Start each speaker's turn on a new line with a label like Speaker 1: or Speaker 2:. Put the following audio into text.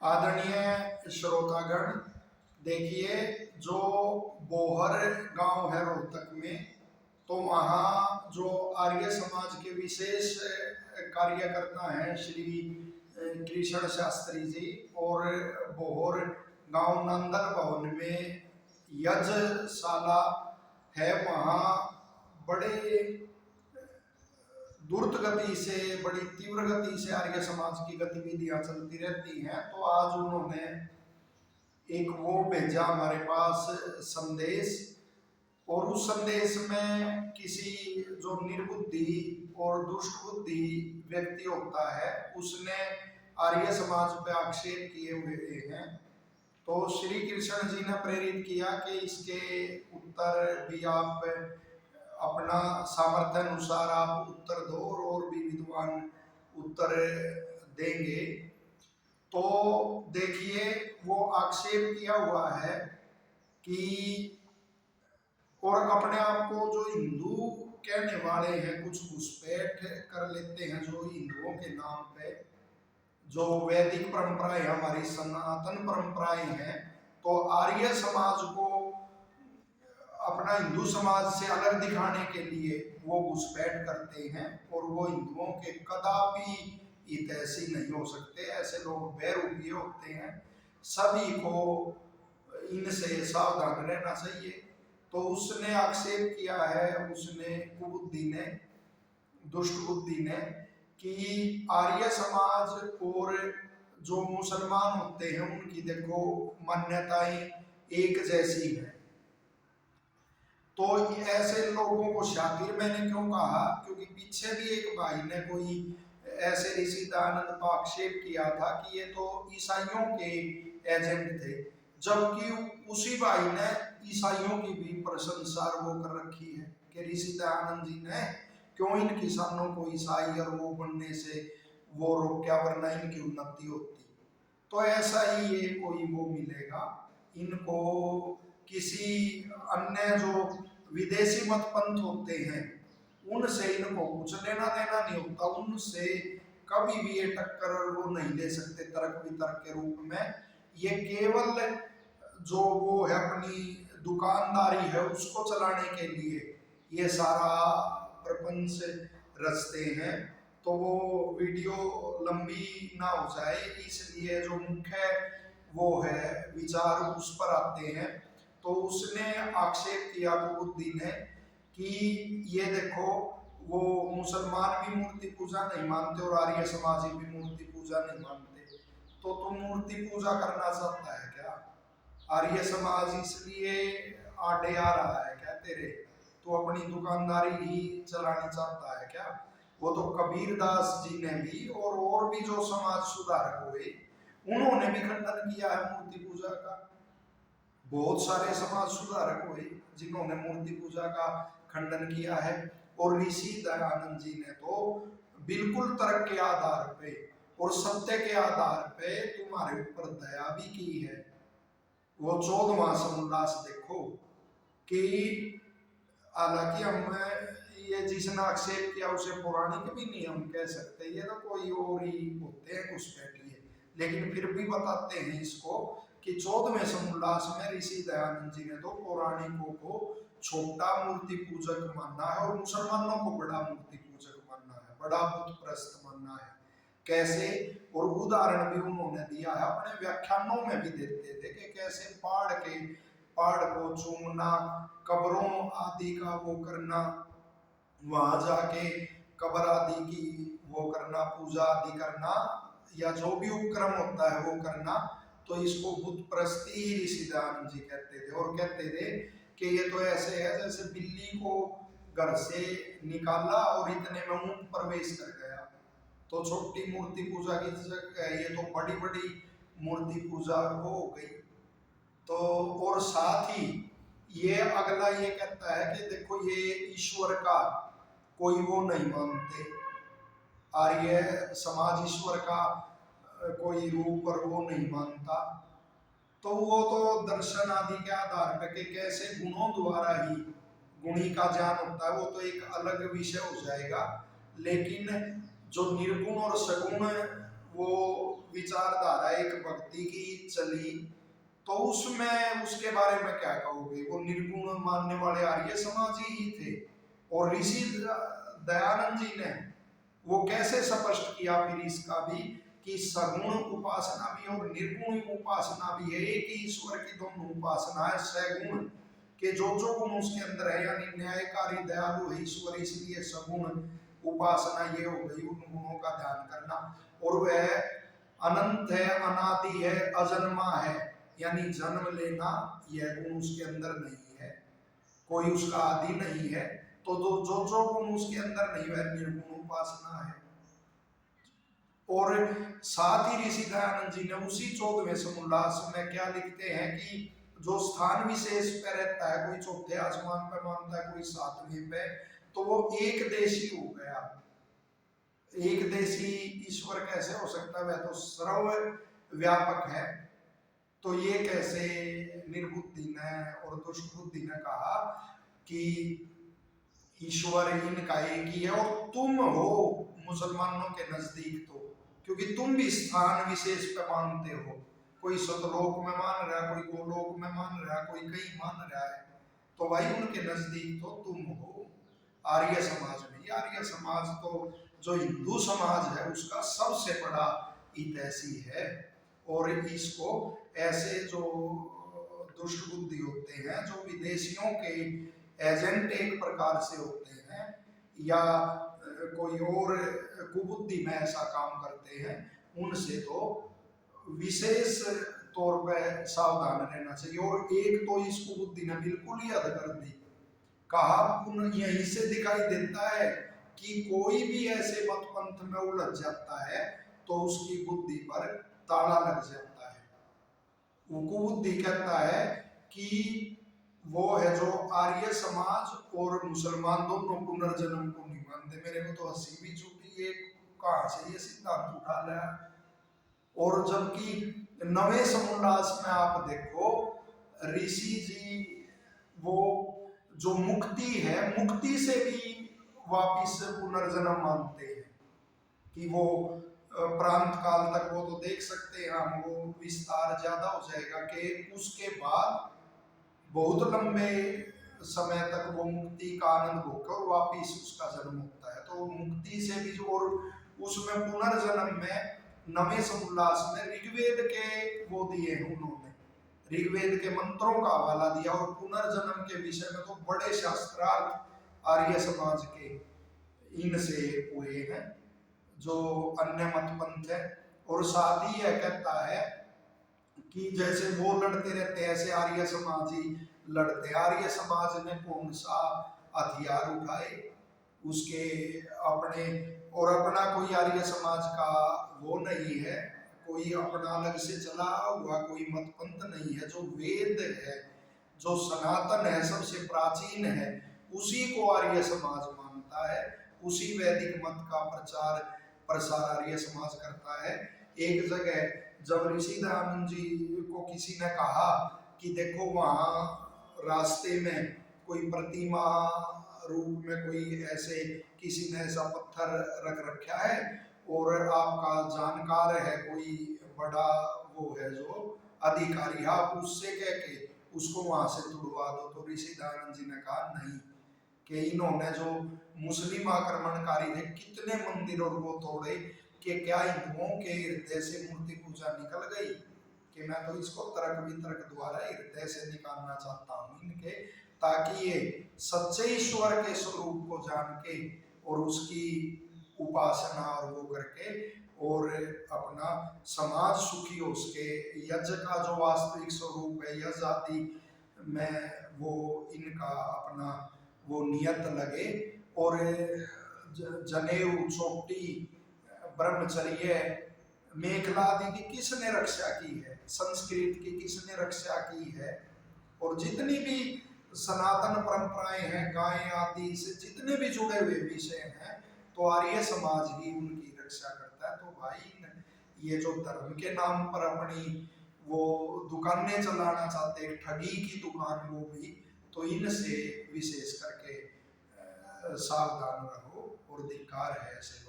Speaker 1: आदरणीय श्रोतागण, देखिए, जो बोहर गांव है रोहतक में, तो वहाँ जो आर्य समाज के विशेष कार्यकर्ता हैं श्री कृष्ण शास्त्री जी, और बोहर गांव नंदन भवन में यज्ञशाला है। वहाँ बड़े द्रुत गति से, बड़ी तीव्र गति से आर्य समाज की गतिविधियां चलती रहती हैं। तो आज उन्होंने एक वो भेजा हमारे पास संदेश, और उस संदेश में किसी जो निर्बुद्धि और दुष्ट बुद्धि व्यक्ति होता है, उसने आर्य समाज पे आक्षेप किए हुए हैं। तो श्री कृष्ण जी ने प्रेरित किया कि इसके उत्तर भी आप अपना सामर्थ्य अनुसार आप उत्तर दो, और भी विद्वान उत्तर देंगे। तो देखिए, वो आक्षेप किया हुआ है कि और अपने आप को जो हिंदू कहने वाले हैं, कुछ घुसपैठ कर लेते हैं जो हिंदुओं के नाम पे, जो वैदिक परंपराएं हमारी सनातन परंपराएं हैं, तो आर्य समाज को अपना हिंदू समाज से अलग दिखाने के लिए वो घुसपैठ करते हैं, और वो हिंदुओं के कदापि हितैषी नहीं हो सकते। ऐसे लोग बैरूपीय होते हैं, सभी को इनसे सावधान रहना चाहिए। तो उसने आक्षेप किया है, उसने कुबुद्धि ने, दुष्ट बुद्धि ने, कि आर्य समाज और जो मुसलमान होते हैं उनकी देखो मान्यताएं एक जैसी है। तो ऐसे लोगों को शातिर मैंने क्यों कहा, क्योंकि पीछे भी एक भाई ने कोई ऐसे ऋषि दयानंद पर आक्षेप किया था कि ये तो ईसाइयों के एजेंट थे, जबकि उसी भाई ने ईसाइयों की भी प्रशंसा वो कर रखी है कि ऋषि दयानंद जी ने क्यों इन किसानों को ईसाई और वो बनने से वो रोक्या, वरना इनकी उन्नति होती। तो ऐसा ही ये कोई वो मिलेगा इनको। किसी अन्य जो विदेशी मत पंथ होते हैं उनसे इनको कुछ लेना देना नहीं होता, उनसे कभी भी ये टक्कर वो नहीं ले सकते तर्क वितर्क के रूप में। ये केवल जो वो है अपनी दुकानदारी है उसको चलाने के लिए ये सारा प्रपंच रचते हैं। तो वो वीडियो लंबी ना हो जाए, इसलिए जो मुख्य वो है विचार उस पर आते हैं। तो उसने आक्षेप किया कुबुद्धि ने कि ये देखो, वो मुसलमान भी मूर्ति पूजा नहीं मानते और आर्य समाजी भी मूर्ति पूजा नहीं मानते, तो तुम मूर्ति पूजा करना चाहता है क्या? आर्य समाज इसलिए आड़े आ रहा है क्या तेरे? तो अपनी दुकानदारी ही चलानी चाहता है क्या? वो तो कबीरदास जी ने भी और भी जो समाज सुधारक हुए उन्होंने भी खंडन किया है मूर्ति पूजा का। बहुत सारे समाज सुधारक हुए जिन्होंने मूर्ति पूजा का खंडन किया है, और ऋषि दयानंद जी ने तो बिल्कुल तर्क के आधार पे और सत्य के आधार पे तुम्हारे ऊपर दया भी की है। वो 14वां समोल्लास देखो कि हालांकि हम ये जिसने आक्षेप किया उसे पौराणिक भी नहीं हम कह सकते, ये तो कोई और ही होते हैं घुसपैठिए, लेकिन फिर भी बताते हैं इसको कि 14वें समोल्लास में ऋषि दयानंद जी ने तो पौराणिकों को छोटा मूर्ति पूजक मानना है और मुसलमानों को बड़ा मूर्ति पूजक मानना है, बड़ा बुत प्रस्त मानना है। कैसे? और उदाहरण भी उन्होंने दिया है, अपने व्याख्यानों में भी देते थे कि कैसे पहाड़ को चूमना, कब्रों आदि का वो करना, वहां जाके कब्र आदि की वो करना, पूजा आदि करना, या जो भी उपक्रम होता है वो करना, तो इसको बुत प्रस्ती ही ऋषि दयानंद जी कहते थे। और कहते थे कि ये तो ऐसे है जैसे बिल्ली को घर से निकाला और इतने में ऊंट प्रवेश कर गया। तो छोटी मूर्ति पूजा की जगह ये तो बड़ी बड़ी मूर्ति पूजा हो गई। तो और साथ ही ये अगला ये कहता है कि देखो, ये ईश्वर का कोई वो नहीं मानते, आर्य समाज ईश्वर का कोई रूप और वो नहीं मानता। तो वो तो दर्शन आदि के आधार पर के कैसे गुणों द्वारा ही गुणी का ज्ञान होता है, वो तो एक अलग विषय हो जाएगा। लेकिन जो निर्गुण और सगुण वो विचारधारा एक भक्ति की चली, तो उसमें उसके बारे में क्या कहोगे? वो निर्गुण मानने वाले आर्य समाजी ही थे। और ऋषि दयानंद जी ने वो कैसे स्पष्ट किया फिर इसका भी, कि सगुण उपासना भी और निर्गुण उपासना भी है, एक ही ईश्वर की दोनों उपासना है। सगुण के जो गुण उसके अंदर है, यानी न्यायकारी दयालु है ईश्वर, इसलिए सगुण उपासना ये हो गई, उन गुणों का ध्यान करना। और वह अनंत है, अनादि है, अजन्मा है, यानी जन्म लेना यह गुण उसके अंदर नहीं है, कोई उसका आदि नहीं है। तो जो गुण उसके अंदर नहीं, वह निर्गुण उपासना है। और साथ ही ऋषि दयानंद जी ने उसी 14वें समुल्लास में क्या लिखते हैं कि जो स्थान विशेष पे रहता है, कोई चौथे आसमान पे मानता है, कोई 7वें पे, तो वो एक देशी हो गया। एक देशी ईश्वर कैसे हो सकता है? वह तो सर्व व्यापक है। तो ये कैसे निर्बुद्धि ने और दुष्ट बुद्धि ने कहा कि ईश्वर इनका एक ही है, और तुम हो मुसलमानों के नजदीक, तो क्योंकि तुम भी स्थान विशेष पे मानते हो, कोई सतलोक में मान रहा है, कोई गोलोक में मान रहा है, कोई कहीं मान रहा है, तो भाई उनके नजदीक तो तुम हो आर्य समाज में। आर्य समाज तो जो हिंदू समाज है उसका सबसे बड़ा हितैषी है। और इसको ऐसे जो दुष्ट बुद्धि होते हैं, जो विदेशियों के एजेंट एक प्रकार से होते हैं, या कोई और कुबुद्धि में ऐसा काम करते हैं, उनसे तो विशेष तौर पर सावधान रहना चाहिए। और एक तो इस कुबुद्धि ने बिल्कुल ही हद कर दी, कहा यहीं से दिखाई देता है कि कोई भी ऐसे मत पंथ में उलझ जाता है तो उसकी बुद्धि पर ताला लग जाता है। वो कुबुद्धि कहता है कि वो है जो आर्य समाज और मुसलमान दोनों पुनर्जन्म को नहीं मानते। मेरे को तो हंसी भी छूटी, ये कहां से ये सिद्धांत उठा लिया। और जबकि 9वें समुल्लास में आप देखो, ऋषि जी वो जो मुक्ति है, मुक्ति से भी वापिस पुनर्जन्म मानते हैं, कि वो प्रांत काल तक वो तो देख सकते हैं हम, वो विस्तार ज्यादा हो जाएगा कि उसके बाद बहुत लंबे समय तक वो मुक्ति का आनंद होकर वापिस उसका जन्म होता है। तो मुक्ति से भी, और उसमें पुनर्जन्म में 9वें समुल्लास में ऋग्वेद के वो दिए हैं उन्होंने, ऋग्वेद के मंत्रों का हवाला दिया। और पुनर्जन्म के विषय में तो बड़े शास्त्रार्थ आर्य समाज के इनसे हुए हैं, जो अन्य मत पंथ है। और साथ ही यह कहता है कि जैसे वो लड़ते रहते हैं, ऐसे आर्य समाज ही लड़ते। आर्य समाज ने कौन सा हथियार उठाए, उसके अपने, और अपना कोई आर्य समाज का वो नहीं है, कोई अपना अलग से चला हुआ कोई मत पंथ नहीं है। जो वेद है, जो सनातन है, सबसे प्राचीन है, उसी को आर्य समाज मानता है, उसी वैदिक मत का प्रचार प्रसार आर्य समाज करता है। एक जगह जब ऋषि दयानंद जी को किसी ने कहा कि देखो वहाँ रास्ते में कोई प्रतिमा रूप में कोई ऐसे किसी ने ऐसा पत्थर रख रखा है, और आपका जानकार है कोई बड़ा वो है जो अधिकारी, आप उससे कह के उसको वहां से तुड़वा दो। तो ऋषि दयानंद जी ने कहा नहीं, कि इन्होंने जो मुस्लिम आक्रमणकारी थे कितने मंदिर और वो तोड़े, कि क्या हिंदुओं के हृदय से मूर्ति पूजा निकल गई? कि मैं तो इसको तर्क वितर्क द्वारा हृदय से निकालना चाहता हूँ इनके, ताकि ये सच्चे ईश्वर के स्वरूप को जान के और उसकी उपासना और वो करके और अपना समाज सुखी हो सके। यज्ञ का जो वास्तविक स्वरूप है, यज्ञ आदि में वो इनका अपना वो नियत लगे। और जनेऊ, चोटी, ब्रह्मचर्य, मेखला आदि की किसने रक्षा की है? संस्कृत की किसने रक्षा की है? और जितनी भी सनातन परंपराएं हैं, गाय आदि से जितने भी जुड़े हुए विषय हैं, तो आर्य समाज ही उनकी रक्षा करता है। तो भाई ये जो धर्म के नाम पर अपनी वो दुकानें चलाना चाहते हैं, ठगी की दुकान वो भी, तो इनसे विशेष करके सावधान रहो और धिक्कार है ऐसे।